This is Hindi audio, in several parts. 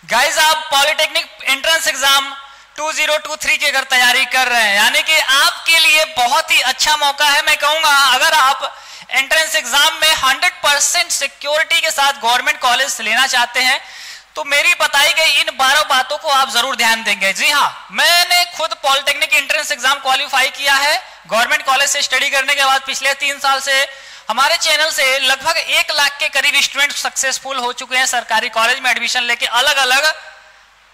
गाइस आप पॉलिटेक्निक एंट्रेंस एग्जाम 2023 की अगर तैयारी कर रहे हैं, यानी कि आपके लिए बहुत ही अच्छा मौका है। मैं कहूंगा अगर आप एंट्रेंस एग्जाम में 100% सिक्योरिटी के साथ गवर्नमेंट कॉलेज लेना चाहते हैं तो मेरी बताई गई इन 12 बातों को आप जरूर ध्यान देंगे। जी हाँ, मैंने खुद पॉलिटेक्निक एंट्रेंस एग्जाम क्वालिफाई किया है। गवर्नमेंट कॉलेज से स्टडी करने के बाद पिछले 3 साल से हमारे चैनल से लगभग 1 लाख के करीब स्टूडेंट सक्सेसफुल हो चुके हैं। सरकारी कॉलेज में एडमिशन लेके अलग अलग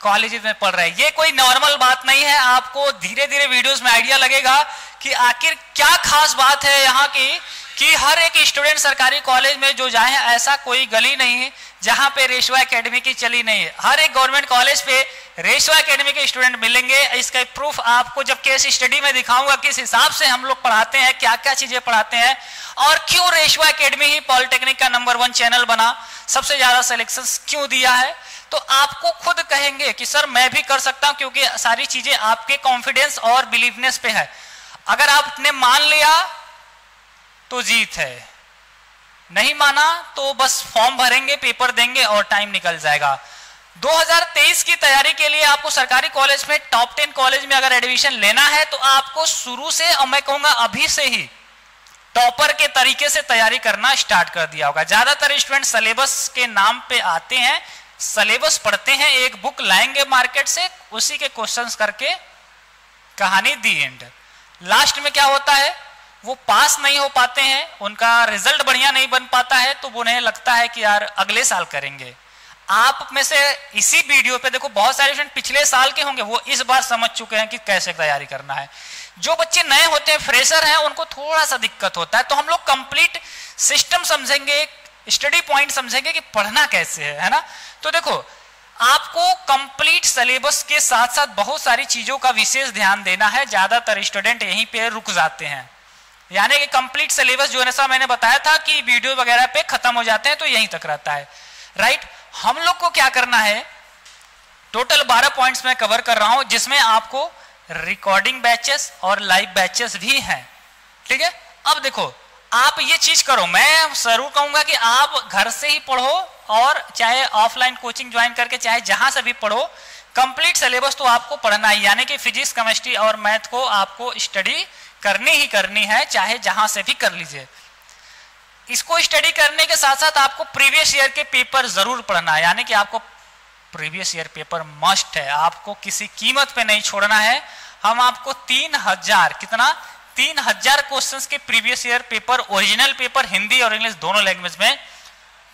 कॉलेजेस में पढ़ रहे हैं। ये कोई नॉर्मल बात नहीं है। आपको धीरे धीरे वीडियोस में आइडिया लगेगा कि आखिर क्या खास बात है यहाँ की कि हर एक स्टूडेंट सरकारी कॉलेज में जो जाए, ऐसा कोई गली नहीं है जहां पे रेशवा एकेडमी की चली नहीं है। हर एक गवर्नमेंट कॉलेज पे रेशवा एकेडमी के स्टूडेंट मिलेंगे। इसका प्रूफ आपको जब केस स्टडी में दिखाऊंगा किस हिसाब से हम लोग पढ़ाते हैं, क्या क्या चीजें पढ़ाते हैं और क्यों रेशवा एकेडमी ही पॉलिटेक्निक का नंबर 1 चैनल बना, सबसे ज्यादा सिलेक्शन क्यों दिया है, तो आपको खुद कहेंगे कि सर मैं भी कर सकता हूं, क्योंकि सारी चीजें आपके कॉन्फिडेंस और बिलीवनेस पे है। अगर आपने मान लिया तो जीत है, नहीं माना तो बस फॉर्म भरेंगे, पेपर देंगे और टाइम निकल जाएगा। 2023 की तैयारी के लिए आपको सरकारी कॉलेज में टॉप 10 कॉलेज में अगर एडमिशन लेना है तो आपको शुरू से, और मैं कहूंगा अभी से ही, टॉपर के तरीके से तैयारी करना स्टार्ट कर दिया होगा। ज्यादातर स्टूडेंट सिलेबस के नाम पे आते हैं, सिलेबस पढ़ते हैं, एक बुक लाएंगे मार्केट से, उसी के क्वेश्चंस करके कहानी दी एंड। लास्ट में क्या होता है, वो पास नहीं हो पाते हैं, उनका रिजल्ट बढ़िया नहीं बन पाता है, तो उन्हें लगता है कि यार अगले साल करेंगे। आप में से इसी वीडियो पे देखो बहुत सारे स्टूडेंट पिछले साल के होंगे, वो इस बार समझ चुके हैं कि कैसे तैयारी करना है। जो बच्चे नए होते हैं, फ्रेशर हैं, उनको थोड़ा सा दिक्कत होता है। तो हम लोग कंप्लीट सिस्टम समझेंगे, स्टडी पॉइंट समझेंगे कि पढ़ना कैसे है ना। तो देखो आपको कंप्लीट सिलेबस के साथ साथ बहुत सारी चीजों का विशेष ध्यान देना है। ज्यादातर स्टूडेंट यहीं पे रुक जाते हैं, यानी कि कंप्लीट सिलेबस जो है ना, मैंने बताया था कि वीडियो वगैरह पे खत्म हो जाते हैं तो यहीं तक रहता है, राइट। हम लोग को क्या करना है, टोटल 12 पॉइंट्स में कवर कर रहा हूं, जिसमें आपको रिकॉर्डिंग बैचेस और लाइव बैचेस भी हैं, ठीक है। अब देखो आप ये चीज करो, मैं जरूर कहूंगा कि आप घर से ही पढ़ो और चाहे ऑफलाइन कोचिंग ज्वाइन करके चाहे जहां से भी पढ़ो, कंप्लीट सिलेबस तो आपको पढ़ना है। यानी कि फिजिक्स, केमिस्ट्री और मैथ को आपको स्टडी करनी ही करनी है, चाहे जहां से भी कर लीजिए। इसको स्टडी करने के साथ साथ आपको प्रीवियस ईयर के पेपर जरूर पढ़ना है, यानी कि आपको प्रीवियस ईयर पेपर मस्ट है, आपको किसी कीमत पे नहीं छोड़ना है। हम आपको 3000 कितना 3000 क्वेश्चंस के previous year paper, original paper Hindi और इंग्लिश दोनों लैंग्वेज में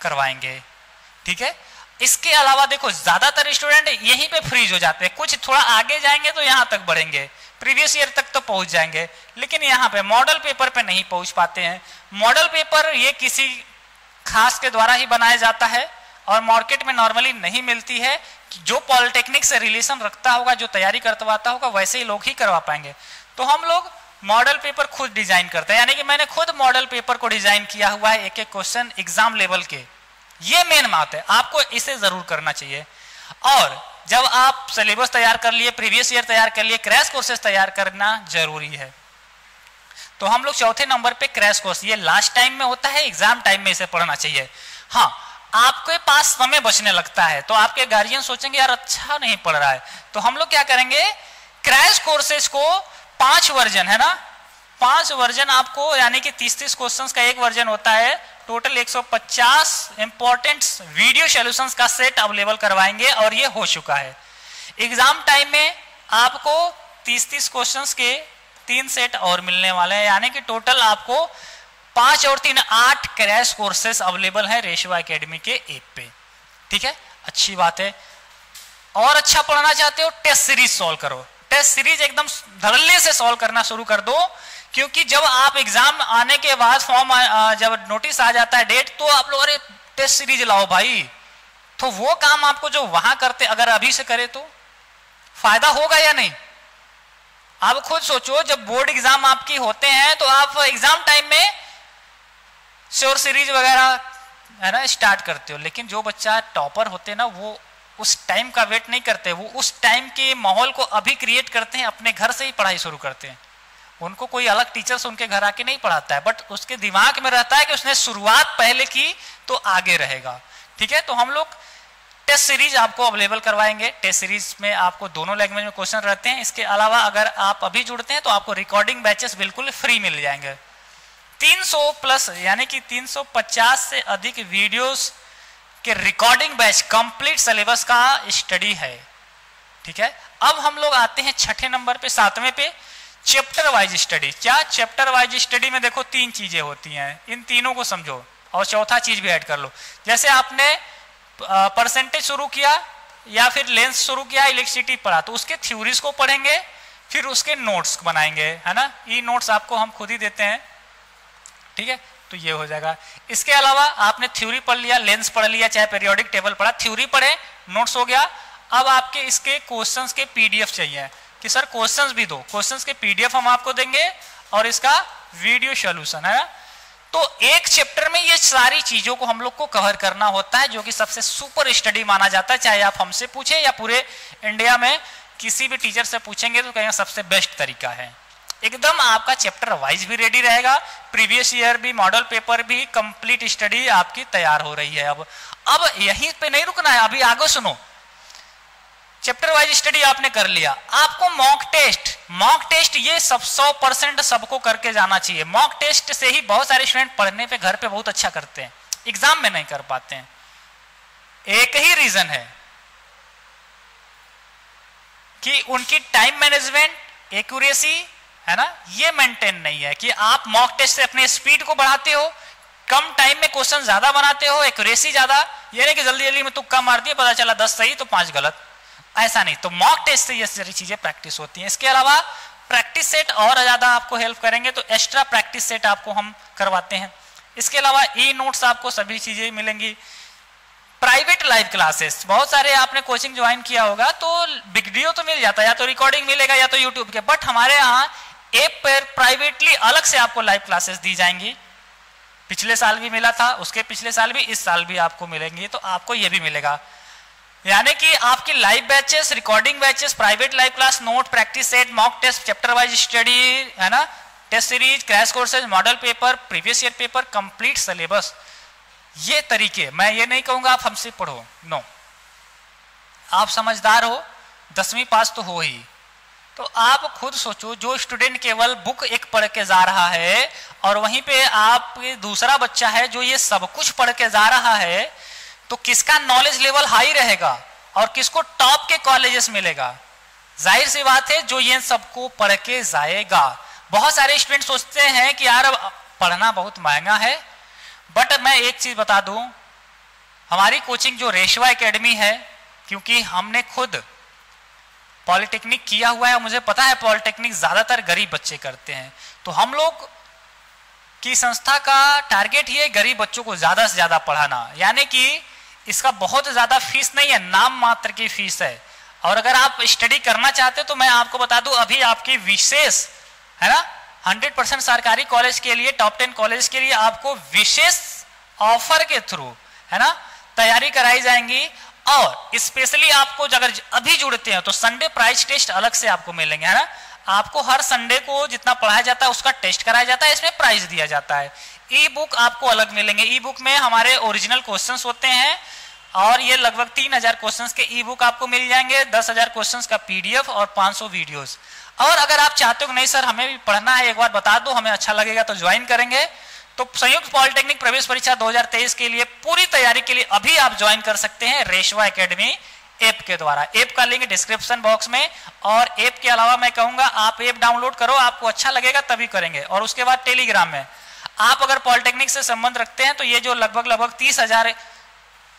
करवाएंगे, ठीक है। इसके अलावा देखो ज्यादातर स्टूडेंट यहीं पे फ्रीज हो जाते हैं, कुछ थोड़ा आगे जाएंगे तो यहां तक बढ़ेंगे, प्रीवियस ईयर तक तो पहुंच जाएंगे, लेकिन यहाँ पे मॉडल पेपर पे नहीं पहुंच पाते हैं। मॉडल पेपर ये किसी खास के द्वारा ही बनाया जाता है और मार्केट में नॉर्मली नहीं मिलती है। जो पॉलिटेक्निक से रिलेशन रखता होगा, जो तैयारी करवाता होगा, वैसे ही लोग ही करवा पाएंगे। तो हम लोग मॉडल पेपर खुद डिजाइन करते हैं, यानी कि मैंने खुद मॉडल पेपर को डिजाइन किया हुआ है, एक एक क्वेश्चन एग्जाम लेवल के। ये मेन बात है, आपको इसे जरूर करना चाहिए। और जब आप सिलेबस तैयार कर लिए, प्रीवियस ईयर तैयार कर लिए, क्रैश कोर्सेज तैयार करना जरूरी है। तो हम लोग चौथे नंबर पे क्रैश कोर्स, ये लास्ट टाइम में होता है, एग्जाम टाइम में इसे पढ़ना चाहिए। हाँ, आपके पास समय बचने लगता है तो आपके गार्जियन सोचेंगे यार अच्छा नहीं पढ़ रहा है, तो हम लोग क्या करेंगे, क्रैश कोर्सेज को 5 वर्जन है ना, 5 वर्जन आपको, यानी कि 30-30 क्वेश्चंस का एक वर्जन होता है, टोटल 150 इंपॉर्टेंट वीडियो सॉल्यूशंस का सेट अवेलेबल करवाएंगे और ये हो चुका है। एग्जाम टाइम में आपको 30-30 क्वेश्चंस के 3 सेट और मिलने वाले हैं, यानी कि टोटल आपको 5 और 3 8 क्रैश कोर्सेस अवेलेबल है रेशवा एकेडमी के ऐप पे, ठीक है। अच्छी बात है। और अच्छा पढ़ना चाहते हो, टेस्ट सीरीज सॉल्व करो, टेस्ट सीरीज एकदम धड़ल्ले से सॉल्व करना शुरू कर दो, क्योंकि जब आप एग्जाम आने के बाद फॉर्म जब नोटिस आ जाता है डेट, तो आप लोग अरे टेस्ट सीरीज लाओ भाई, तो वो काम आपको जो वहां करते अगर अभी से करे तो फायदा होगा या नहीं। आप खुद सोचो, जब बोर्ड एग्जाम आपकी होते हैं तो आप एग्जाम टाइम में श्योर सीरीज वगैरह है ना स्टार्ट करते हो, लेकिन जो बच्चा टॉपर होते हैं ना, वो उस टाइम का वेट नहीं करते, वो उस टाइम के माहौल को अभी क्रिएट करते हैं, अपने घर से ही पढ़ाई शुरू करते हैं। उनको कोई अलग टीचर्स उनके घर आके नहीं पढ़ाता है, बट उसके दिमाग में रहता है कि उसने शुरुआत पहले की तो आगे रहेगा, ठीक है। तो हम लोग टेस्ट सीरीज आपको अवेलेबल करवाएंगे। टेस्ट सीरीज में आपको दोनों लैंग्वेज में क्वेश्चन रहते हैं। इसके अलावा अगर आप अभी जुड़ते हैं तो आपको रिकॉर्डिंग बैचेस बिल्कुल फ्री मिल जाएंगे। 300 प्लस यानी कि 350 से अधिक वीडियोस के रिकॉर्डिंग बैच कंप्लीट सिलेबस का स्टडी है। ठीक है, अब हम लोग आते हैं छठे नंबर पे, 7वें पे, चैप्टर वाइज स्टडी। क्या चैप्टर वाइज स्टडी में देखो 3 चीजें होती हैं, इन तीनों को समझो और चौथा चीज भी ऐड कर लो। जैसे आपने परसेंटेज शुरू किया या फिर लेंस शुरू किया, इलेक्ट्रिसिटी पढ़ा, तो उसके थ्योरीज को पढ़ेंगे, फिर उसके नोट्स बनाएंगे, है ना। ये नोट्स आपको हम खुद ही देते हैं। ठीक है, तो ये हो जाएगा। इसके अलावा आपने थ्योरी पढ़ लिया, लेंस पढ़ लिया, चाहे पीरियोडिक टेबल पढ़ा, थ्योरी पढ़े, नोट्स हो गया। अब आपके इसके क्वेश्चंस के पीडीएफ चाहिए कि सर क्वेश्चंस भी दो। क्वेश्चंस के पीडीएफ हम आपको देंगे और इसका वीडियो सॉल्यूशन है। तो एक चैप्टर में ये सारी चीजों को हम लोग को कवर करना होता है, जो कि सबसे सुपर स्टडी माना जाता है। चाहे आप हमसे पूछे या पूरे इंडिया में किसी भी टीचर से पूछेंगे तो कहेंगे सबसे बेस्ट तरीका है। एकदम आपका चैप्टर वाइज भी रेडी रहेगा, प्रीवियस ईयर भी, मॉडल पेपर भी, कंप्लीट स्टडी आपकी तैयार हो रही है। अब यहीं पे नहीं रुकना है, अभी आगे सुनो। चैप्टर वाइज स्टडी आपने कर लिया, आपको मॉक टेस्ट ये सब 100% सबको करके जाना चाहिए। मॉक टेस्ट से ही बहुत सारे स्टूडेंट पढ़ने पे घर पे बहुत अच्छा करते हैं, एग्जाम में नहीं कर पाते हैं। एक ही रीजन है कि उनकी टाइम मैनेजमेंट, एक्यूरेसी, है ना, ये मेंटेन नहीं है। कि आप मॉक टेस्ट से अपने स्पीड को बढ़ाते हो, कम टाइम में क्वेश्चन ज्यादा बनाते हो, एक्यूरेसी ज्यादा, ये नहीं कि जल्दी जल्दी में तुक्का मार दिया, पता चला 10 सही तो 5 गलत, ऐसा नहीं। तो मॉक टेस्ट से ये सारी चीजें प्रैक्टिस होती हैं। इसके अलावा प्रैक्टिस सेट और ज्यादा आपको हेल्प करेंगे, तो एक्स्ट्रा प्रैक्टिस सेट आपको हम करवाते हैं। इसके अलावा ई नोट्स आपको सभी चीजें मिलेंगी। प्राइवेट लाइव क्लासेस, बहुत सारे आपने कोचिंग ज्वाइन किया होगा तो वीडियो तो मिल जाता है, या तो रिकॉर्डिंग मिलेगा या तो यूट्यूब के, बट हमारे यहाँ ऐप पर प्राइवेटली अलग से आपको लाइव क्लासेस दी जाएंगी। पिछले साल भी मिला था, उसके पिछले साल भी, इस साल भी आपको मिलेंगी, तो आपको ये भी मिलेगा। यानी कि आपकी live batches, recording batches, private live class, note, practice set, mock test, chapter wise study, है ना, test series, crash courses, model paper, previous year paper, complete syllabus. ये तरीके, मैं ये नहीं कहूंगा आप हमसे पढ़ो, नो, आप समझदार हो, 10वीं पास तो हो ही, तो आप खुद सोचो। जो स्टूडेंट केवल बुक एक पढ़ के जा रहा है और वहीं पे आप दूसरा बच्चा है जो ये सब कुछ पढ़ के जा रहा है, तो किसका नॉलेज लेवल हाई रहेगा और किसको टॉप के कॉलेजेस मिलेगा? जाहिर सी बात है जो ये सबको पढ़ के जाएगा। बहुत सारे स्टूडेंट सोचते हैं कि यार पढ़ना बहुत महंगा है, बट मैं एक चीज बता दूं, हमारी कोचिंग जो रेशवा एकेडमी है, क्योंकि हमने खुद पॉलिटेक्निक किया हुआ है, मुझे पता है पॉलिटेक्निक ज्यादातर गरीब बच्चे करते हैं, तो हम लोग की संस्था का टारगेट ही है गरीब बच्चों को ज्यादा से ज्यादा पढ़ाना। यानी कि इसका बहुत ज्यादा फीस नहीं है, नाम मात्र की फीस है। और अगर आप स्टडी करना चाहते हो तो मैं आपको बता दूं, अभी आपकी विशेष, है ना, 100% सरकारी कॉलेज के लिए, टॉप 10 कॉलेज के लिए आपको विशेष ऑफर के थ्रू, है ना, तैयारी कराई जाएंगी। और स्पेशली आपको अगर अभी जुड़ते हैं तो संडे प्राइज टेस्ट अलग से आपको मिलेंगे, है ना। आपको हर संडे को जितना पढ़ाया जाता है उसका टेस्ट कराया जाता है, इसमें प्राइज दिया जाता है। ई बुक आपको अलग मिलेंगे। ई बुक में हमारे ओरिजिनल क्वेश्चंस होते हैं और ये लगभग 3000 क्वेश्चंस के ई बुक आपको मिल जाएंगे, 10,000 क्वेश्चंस का पीडीएफ और 500 वीडियोस। और अगर आप चाहते हो कि नहीं सर हमें भी पढ़ना है, एक बार बता दो, हमें अच्छा लगेगा तो ज्वाइन करेंगे, तो संयुक्त पॉलिटेक्निक प्रवेश परीक्षा 2023 के लिए पूरी तैयारी के लिए अभी आप ज्वाइन कर सकते हैं रेशवा एकेडमी ऐप के द्वारा। ऐप का लिंक डिस्क्रिप्शन बॉक्स में, और ऐप के अलावा मैं कहूंगा आप ऐप डाउनलोड करो, आपको अच्छा लगेगा तभी करेंगे। और उसके बाद टेलीग्राम में आप अगर पॉलिटेक्निक से संबंध रखते हैं तो ये जो लगभग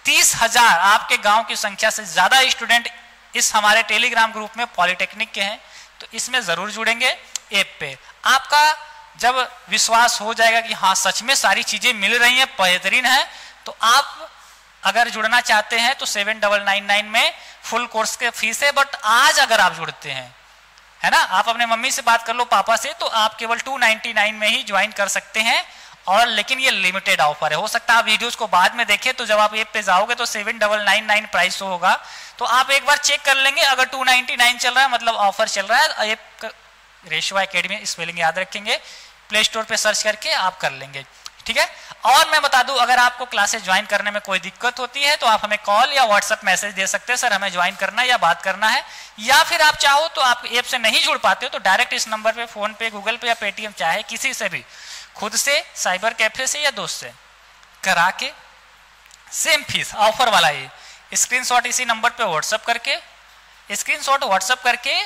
30,000 आपके गांव की संख्या से ज्यादा स्टूडेंट इस हमारे टेलीग्राम ग्रुप में पॉलिटेक्निक के हैं, तो इसमें जरूर जुड़ेंगे। ऐप पे आपका जब विश्वास हो जाएगा कि हाँ सच में सारी चीजें मिल रही हैं, बेहतरीन है, तो आप अगर जुड़ना चाहते हैं तो 7999 में फुल कोर्स के फीस है। बट आज अगर आप जुड़ते हैं, है ना, आप अपने मम्मी से बात कर लो, पापा से, तो आप केवल 299 में ही ज्वाइन कर सकते हैं। और लेकिन ये लिमिटेड ऑफर है, हो सकता है आप वीडियोस को बाद में देखें, तो जब आप ऐप पे जाओगे तो 7999 प्राइस होगा, तो आप एक बार चेक कर लेंगे। अगर 299 चल रहा है मतलब ऑफर चल रहा है। ऐप रेशवा एकेडमी स्पेलिंग याद रखेंगे, प्ले स्टोर पे सर्च करके आप कर लेंगे। ठीक है। और मैं बता दूं, अगर आपको क्लासेस ज्वाइन करने में कोई दिक्कत होती है तो आप हमें कॉल या व्हाट्सएप मैसेज दे सकते हैं, सर हमें ज्वाइन करना है या बात करना है। या फिर आप चाहो तो आप ऐप से नहीं जुड़ पाते हो तो डायरेक्ट इस नंबर पे फोन पे, गूगल पे या पेटीएम, चाहे किसी से भी, खुद से, साइबर कैफे से या दोस्त से करा के सेम फीस ऑफर वाला ही स्क्रीनशॉट इसी नंबर पे व्हाट्सएप करके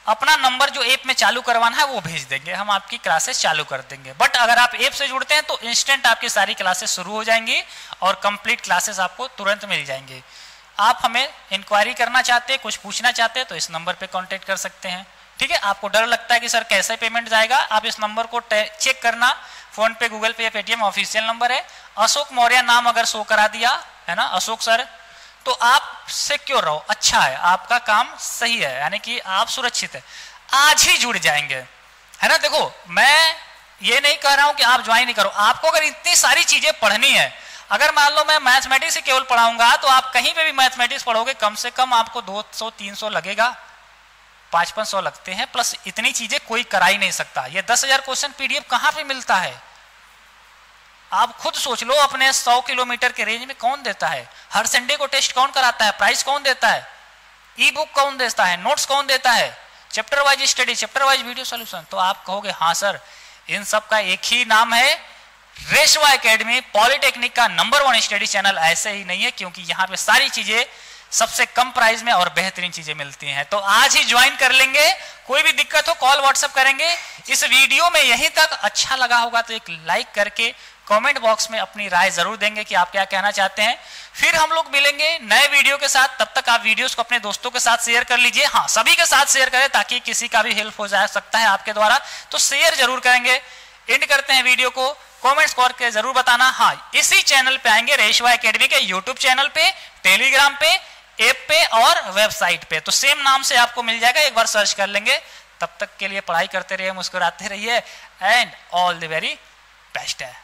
अपना नंबर जो ऐप में चालू करवाना है वो भेज देंगे, हम आपकी क्लासेस चालू कर देंगे। बट अगर आप ऐप से जुड़ते हैं तो इंस्टेंट आपकी सारी क्लासेस शुरू हो जाएंगी और कंप्लीट क्लासेस आपको तुरंत मिल जाएंगी। आप हमें इंक्वायरी करना चाहते हैं, कुछ पूछना चाहते हैं तो इस नंबर पे कांटेक्ट कर सकते हैं, ठीक है। आपको डर लगता है कि सर कैसे पेमेंट जाएगा, आप इस नंबर को चेक करना, फोन पे, गूगल पे या पेटीएम ऑफिशियल नंबर है। अशोक मौर्य नाम अगर शो करा दिया है ना, अशोक सर, तो आप सिक्योर रहो, अच्छा है, आपका काम सही है, यानी कि आप सुरक्षित है, आज ही जुड़ जाएंगे, है ना। देखो मैं ये नहीं कह रहा हूं कि आप ज्वाइन नहीं करो, आपको अगर इतनी सारी चीजें पढ़नी है, अगर मान लो मैं मैथमेटिक्स ही केवल पढ़ाऊंगा तो आप कहीं पे भी मैथमेटिक्स पढ़ोगे कम से कम आपको 200-300 लगेगा, 500 लगते हैं, प्लस इतनी चीजें कोई करा ही नहीं सकता। ये 10,000 क्वेश्चन पीडीएफ कहां पे मिलता है, आप खुद सोच लो। अपने 100 किलोमीटर के रेंज में कौन देता है, हर संडे को टेस्ट कौन कराता है, प्राइस कौन देता है, ई बुक कौन देता है, नोट्स कौन देता है, chapter wise study, chapter wise video solution. तो आप कहोगे हाँ सर, इन सब का एक ही नाम है रेशवा एकेडमी, पॉलिटेक्निक का नंबर 1 स्टडी चैनल। ऐसे ही नहीं है, क्योंकि यहाँ पे सारी चीजें सबसे कम प्राइस में और बेहतरीन चीजें मिलती हैं। तो आज ही ज्वाइन कर लेंगे, कोई भी दिक्कत हो कॉल व्हाट्सएप करेंगे। इस वीडियो में यहीं तक अच्छा लगा होगा तो एक लाइक करके कमेंट बॉक्स में अपनी राय जरूर देंगे कि आप क्या कहना चाहते हैं। फिर हम लोग मिलेंगे नए वीडियो के साथ, तब तक आप वीडियोस को अपने दोस्तों के साथ शेयर कर लीजिए। हाँ, सभी के साथ शेयर करें ताकि किसी का भी हेल्प हो जा सकता है आपके द्वारा, तो शेयर जरूर करेंगे। एंड करते हैं वीडियो को, कमेंट्स करके जरूर बताना। हाँ, इसी चैनल पे आएंगे, रेशवा एकेडमी के यूट्यूब चैनल पे, टेलीग्राम पे, ऐप पे और वेबसाइट पे, तो सेम नाम से आपको मिल जाएगा, एक बार सर्च कर लेंगे। तब तक के लिए पढ़ाई करते रहिए, मुस्कुराते रहिए, and all the very best है।